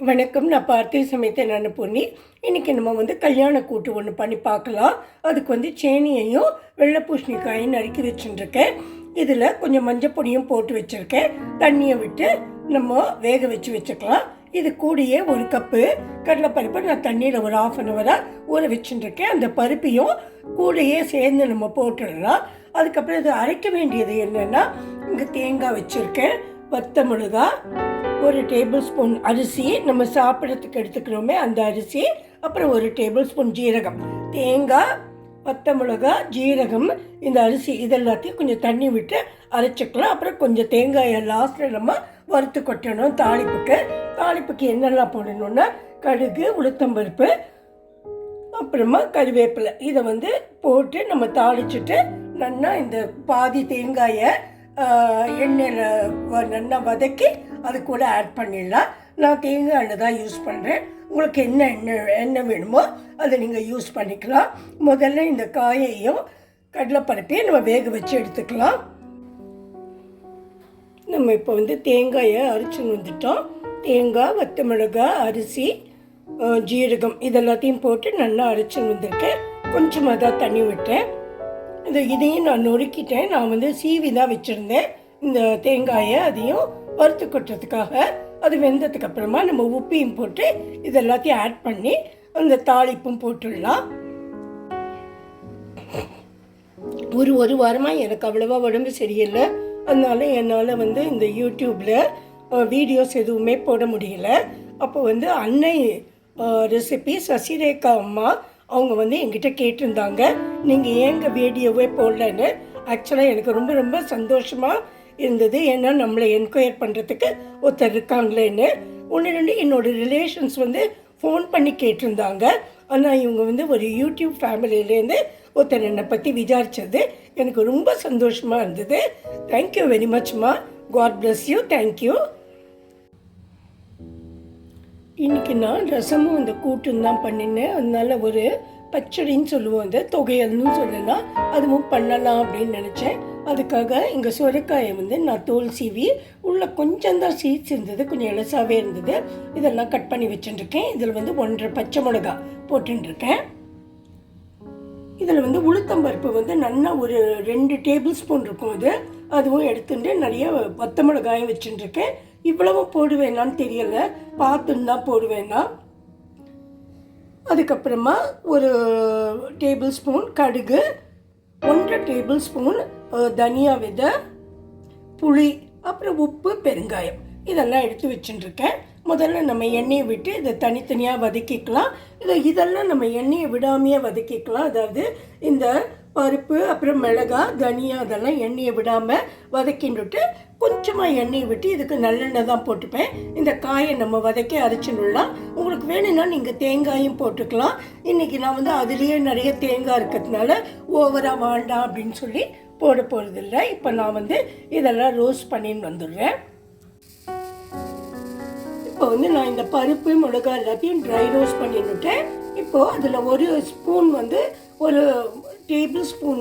வணக்கம். நான் பார்த்தி சமைத்த நான் பொன்னி. இன்றைக்கி நம்ம கல்யாண கூட்டு ஒன்று பண்ணி பார்க்கலாம். அதுக்கு சேனியையும் வெள்ளை பூசணிக்காயும் நறுக்கி வச்சுட்டுருக்கேன். இதில் கொஞ்சம் மஞ்சள் பொடியும் போட்டு வச்சுருக்கேன். தண்ணியை விட்டு நம்ம வேக வச்சுக்கலாம். இது கூடயே ஒரு கப்பு கடலைப்பருப்பு நான் தண்ணியில் ஒரு 1/2 hour ஊற வச்சுட்டுருக்கேன். அந்த பருப்பையும் கூடையே சேர்ந்து நம்ம போட்டுடலாம். அதுக்கப்புறம் இது அரைக்க வேண்டியது என்னென்னா, இங்கே தேங்காய் வச்சுருக்கேன், வத்த மிளகாய், 1 tablespoon அரிசி, நம்ம சாப்பிட்றதுக்கு எடுத்துக்கிறோமே அந்த அரிசி, அப்புறம் 1 tablespoon ஜீரகம், தேங்காய், வத்த மிளகா, ஜீரகம், இந்த அரிசி இதெல்லாத்தையும் கொஞ்சம் தண்ணி விட்டு அரைச்சிக்கலாம். அப்புறம் கொஞ்சம் தேங்காயை லாஸ்ட்டில் நம்ம வறுத்து கொட்டணும். தாளிப்புக்கு என்னெல்லாம் போடணுன்னா, கடுகு, உளுத்தம்பருப்பு, அப்புறமா கறிவேப்பிலை, இதை போட்டு நம்ம தாளிச்சுட்டு நல்லா இந்த பாதி தேங்காயை எண்ணெயில் நல்லா வதக்கி அது கூட ஆட் பண்ணிடலாம். நான் தேங்காய் எண்ணெய் தான் யூஸ் பண்ணுறேன். உங்களுக்கு என்ன எண்ணெய் வேணுமோ அதை நீங்கள் யூஸ் பண்ணிக்கலாம். முதல்ல இந்த காயையும் கடலைப்பருப்பையும் நம்ம வேக வச்சு எடுத்துக்கலாம். நம்ம இப்போ தேங்காயை அரைச்சின்னு வந்துட்டோம். தேங்காய், வத்த மிளகாய், அரிசி, ஜீரகம் இதெல்லாத்தையும் போட்டு நல்லா அரைச்சின்னு வந்திருக்கேன். கொஞ்சமாக தான் தண்ணி விட்டேன். இதையும் நான் நொறுக்கிட்டேன். நான் சீவி தான் வச்சுருந்தேன் இந்த தேங்காயை. அதையும் வறுத்து கொட்டுறதுக்காக அது வெந்ததுக்கு அப்புறமா நம்ம உப்பையும் போட்டு இதெல்லாத்தையும் ஆட் பண்ணி அந்த தாளிப்பும் போட்டுடலாம். ஒரு வாரமாக எனக்கு அவ்வளோவா உடம்பு சரியில்லை. அதனால என்னால் இந்த யூடியூப்பில் வீடியோஸ் எதுவுமே போட முடியல. அப்போ அன்னை ரெசிபி சசிரேகா அம்மா அவங்க என்கிட்ட கேட்டிருந்தாங்க, நீங்கள் ஏங்க வீடியோவே போடலன்னு. ஆக்சுவலாக எனக்கு ரொம்ப ரொம்ப சந்தோஷமாக இருந்தது. ஏன்னா நம்மளை என்கொயர் பண்ணுறதுக்கு ஒருத்தர் இருக்காங்களேன்னு. 1-2 என்னோடய ரிலேஷன்ஸ் ஃபோன் பண்ணி கேட்டிருந்தாங்க. ஆனால் இவங்க ஒரு யூடியூப் ஃபேமிலியிலேருந்து ஒருத்தர் என்னை பற்றி விசாரித்தது எனக்கு ரொம்ப சந்தோஷமாக இருந்தது. தேங்க்யூ வெரி மச்மா. God bless you. தேங்க்யூ. இன்றைக்கி நான் ரசமும் இந்த கூட்டும் தான் பண்ணினேன். அதனால் ஒரு பச்சடின்னு சொல்லுவோம், அந்த தொகையல்னு சொல்லலாம், அதுவும் பண்ணலாம் அப்படின்னு நினச்சேன். அதுக்காக இங்கே சுரைக்காயை நான் தோல் சீவி உள்ளே கொஞ்சம் தான் சீட்ஸ் இருந்தது, கொஞ்சம் இலசாவே இருந்தது. இதெல்லாம் கட் பண்ணி வச்சுட்டுருக்கேன். இதில் 1.5 பச்சை மிளகா போட்டுருக்கேன். இதில் உளுத்தம்பருப்பு நல்லா ஒரு 2 tablespoon இருக்கும். அதுவும் எடுத்துட்டு நிறைய வத்த மிளகாயும் வச்சுட்டுருக்கேன். இவ்வளவு போடுவேனான்னு தெரியலை, பார்த்துன்னு தான் போடுவேன்னா. அதுக்கப்புறமா ஒரு டேபிள்ஸ்பூன் கடுகு, 1.5 tablespoon தனியா விதை, புளி, அப்புறம் உப்பு, பெருங்காயம் இதெல்லாம் எடுத்து வச்சுட்டுருக்கேன். முதல்ல நம்ம எண்ணெயை விட்டு இதை தனித்தனியாக வதக்கிக்கலாம். இதெல்லாம் நம்ம எண்ணெயை விடாமையே வதக்கிக்கலாம். அதாவது இந்த பருப்பு, அப்புறம் மிளகாய், தனியா அதெல்லாம் எண்ணெயை விடாமல் வதக்கின்னுட்டு கொஞ்சமாக எண்ணெயை விட்டு இதுக்கு நல்லெண்ணெய் தான் போட்டுப்பேன். இந்த காயை நம்ம வதக்கி அரைச்சிடலாம். உங்களுக்கு வேணும்னா நீங்கள் தேங்காயும் போட்டுக்கலாம். இன்றைக்கி நான் அதுலேயே நிறைய தேங்காய் இருக்கிறதுனால ஓவராக வேண்டாம் அப்படின்னு சொல்லி போட போகிறதில்ல. இப்போ நான் இதெல்லாம் ரோஸ்ட் பண்ணின்னு வந்துடுறேன். இப்போ நான் இந்த பருப்பு, மிளகாய் எல்லாத்தையும் ட்ரை ரோஸ்ட் பண்ணிவிட்டேன். இப்போது அதில் ஒரு ஸ்பூன் 1 tablespoon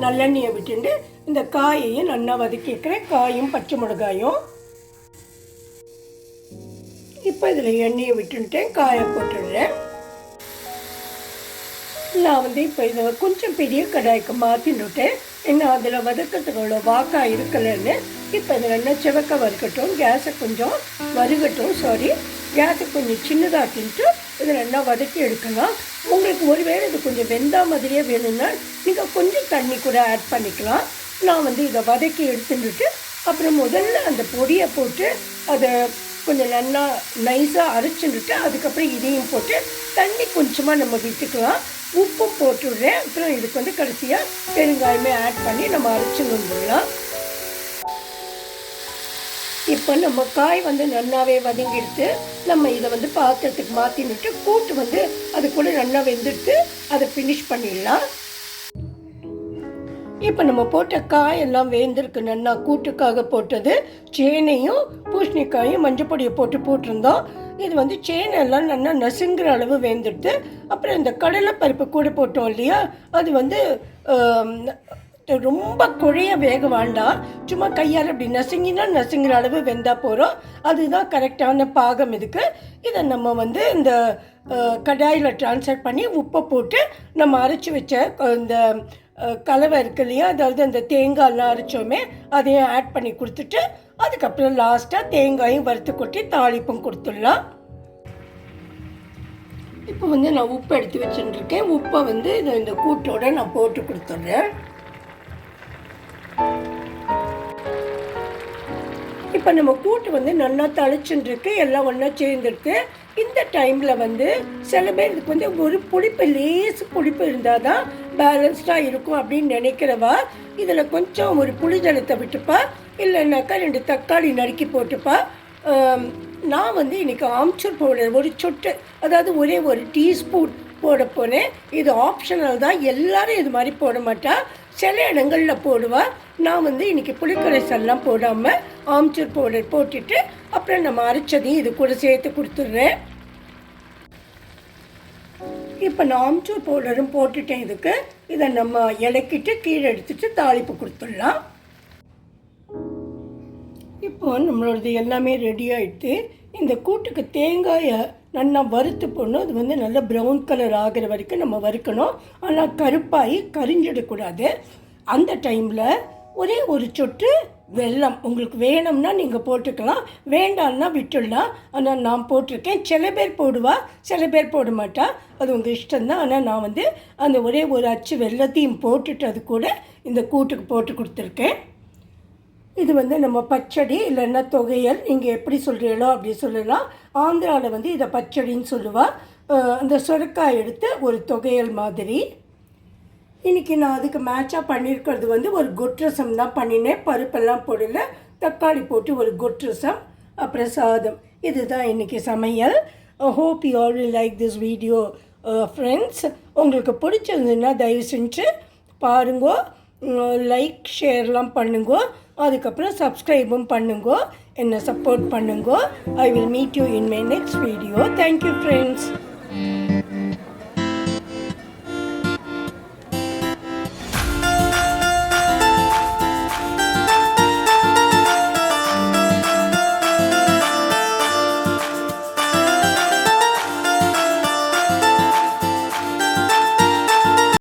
நல்லெண்ணெயை விட்டுட்டு இந்த காயையும் நல்லா வதக்கிக்கிறேன். காயும் பச்சை மிளகாயும். இப்போ இதில் எண்ணெயை விட்டுட்டேன், காயை போட்டுடுறேன். நான் இப்போ இதை கொஞ்சம் பெரிய கடாய்க்கு மாற்றின்னுட்டேன். ஏன்னா அதில் வதக்கிறதுக்கு அவ்வளோ வாக்காக இருக்கலைன்னு. இப்போ இதில் என்ன செவக்க வறுக்கட்டும், கேஸை கொஞ்சம் கேஸை கொஞ்சம் சின்னதாக்கிட்டு இதை நல்லா வதக்கி எடுக்கலாம். உங்களுக்கு ஒருவேளை இது கொஞ்சம் வெந்தா மாதிரியே வேணும்னா நீங்கள் கொஞ்சம் தண்ணி கூட ஆட் பண்ணிக்கலாம். நான் இதை வதக்கி எடுத்துட்டு அப்புறம் முதல்ல அந்த பொடியை போட்டு அதை கொஞ்சம் நல்லா நைஸாக அரைச்சிட்டு அதுக்கப்புறம் இதையும் போட்டு தண்ணி கொஞ்சமாக நம்ம விட்டுக்கலாம். உப்பும் போட்டுடுறேன். அப்புறம் இதுக்கு கடைசியாக பெருங்காயமே ஆட் பண்ணி நம்ம அரைச்சின்னு வந்துடலாம். இப்போ நம்ம காய் நல்லாவே வதங்கிடுத்து. நம்ம இதை பாத்திரத்துக்கு மாற்றினுட்டு கூட்டு அது கூட நல்லா வெந்துடுத்து அதை ஃபினிஷ் பண்ணிடலாம். இப்போ நம்ம போட்ட காயெல்லாம் வேந்திருக்கு. நல்லா கூட்டுக்காக போட்டது சேனையும் பூசணிக்காயும் மஞ்சள் பொடியை போட்டிருந்தோம். இது சேனெல்லாம் நல்லா நசுங்குற அளவு வேந்துடுது. அப்புறம் இந்த கடலைப்பருப்பு கூட போட்டோம் இல்லையா, அது ரொம்ப குழைய வேக வேண்டாம், சும்மா கையால் அப்படி நசுங்கிற அளவு வெந்தால் போகிறோம். அதுதான் கரெக்டான பாகம் இதுக்கு. இதை நம்ம வந்து இந்த கடாயில் ட்ரான்ஸ்ஃபர் பண்ணி உப்பை போட்டு நம்ம அரைச்சி வச்ச இந்த கலவை இருக்கு இல்லையா, அதாவது அந்த தேங்காயெலாம் அரைச்சோமே அதையும் ஆட் பண்ணி கொடுத்துட்டு அதுக்கப்புறம் லாஸ்ட்டாக தேங்காயும் வறுத்து கொட்டி தாளிப்பும் கொடுத்துடலாம். இப்போ வந்து நான் உப்பு எடுத்து வச்சுட்டுருக்கேன். உப்பை வந்து இந்த கூட்டோடு நான் போட்டு கொடுத்துட்றேன். இப்போ நம்ம கூட்டு வந்து நல்லா தளிச்சுருக்கு, எல்லாம் ஒன்றா சேர்ந்துருக்கு. இந்த டைமில் வந்து சில பேர் இதுக்கு வந்து ஒரு புளிப்பு லேசு புளிப்பு இருந்தால் தான் பேலன்ஸ்டாக இருக்கும் அப்படின்னு நினைக்கிறவா இதில் கொஞ்சம் ஒரு புளி ஜலத்தை விட்டுப்பா, இல்லைன்னாக்கா 2 தக்காளி நறுக்கி போட்டுப்பா. நான் வந்து இன்றைக்கி ஆம்ச்சூர் பவுடர் ஒரு சொட்டு, அதாவது ஒரே ஒரு டீஸ்பூன் போட போனேன். இது ஆப்ஷனல் தான், எல்லோரும் இது மாதிரி போட மாட்டா, சில இடங்களில் போடுவா. நான் வந்து இன்றைக்கி புளிக்கரைசல்லாம் போடாமல் ஆம்ச்சூர் பவுடர் போட்டுட்டு அப்புறம் நம்ம அரைச்சதையும் இது கூட சேர்த்து கொடுத்துட்றேன். இப்போ நான் ஆம்ச்சூர் பவுடரும் போட்டுட்டேன் இதுக்கு. இதை நம்ம இலக்கிட்டு கீழே எடுத்துட்டு தாளிப்பு கொடுத்துடலாம். இப்போ நம்மளோடது எல்லாமே ரெடி ஆகிட்டு இந்த கூட்டுக்கு தேங்காயை நல்லா வறுத்து போடணும். அது வந்து நல்லா ப்ரௌன் கலர் ஆகிற வரைக்கும் நம்ம வறுக்கணும். ஆனால் கருப்பாகி கரிஞ்சிடக்கூடாது. அந்த டைமில் ஒரே ஒரு சொட்டு வெல்லம் உங்களுக்கு வேணும்னா நீங்கள் போட்டுக்கலாம், வேண்டாம்னா விட்டுடலாம். ஆனால் நான் போட்டிருக்கேன். சில பேர் போடுவா, சில பேர் போட மாட்டா, அது உங்கள் இஷ்டம்தான். ஆனால் நான் வந்து அந்த ஒரே ஒரு அச்சு வெல்லத்தையும் போட்டுட்டு அது கூட இந்த கூட்டுக்கு போட்டு கொடுத்துருக்கேன். இது வந்து நம்ம பச்சடி இல்லைன்னா தொகையல், நீங்கள் எப்படி சொல்கிறீங்களோ அப்படி சொல்லலாம். ஆந்திராவில் வந்து இதை பச்சடின்னு சொல்லுவாள். அந்த சுரக்காய் எடுத்து ஒரு தொகையல் மாதிரி. இன்றைக்கி நான் அதுக்கு மேட்சாக பண்ணியிருக்கிறது வந்து ஒரு கொட்ரசம் தான் பண்ணினேன். பருப்பெல்லாம் போடல, தக்காளி போட்டு ஒரு கொட்ரசம், அப்புறம் சாதம். இதுதான் இன்றைக்கி சமையல். Hope you all will like this video friends. உங்களுக்கு பிடிச்சிருந்ததுன்னா தயவு செஞ்சு பாருங்கோ, லைக் ஷேர்லாம் பண்ணுங்கோ, அதுக்கப்புறம் சப்ஸ்கிரைபும் பண்ணுங்கோ, என்னை சப்போர்ட் பண்ணுங்கோ. I will meet you in my next video. Thank you friends.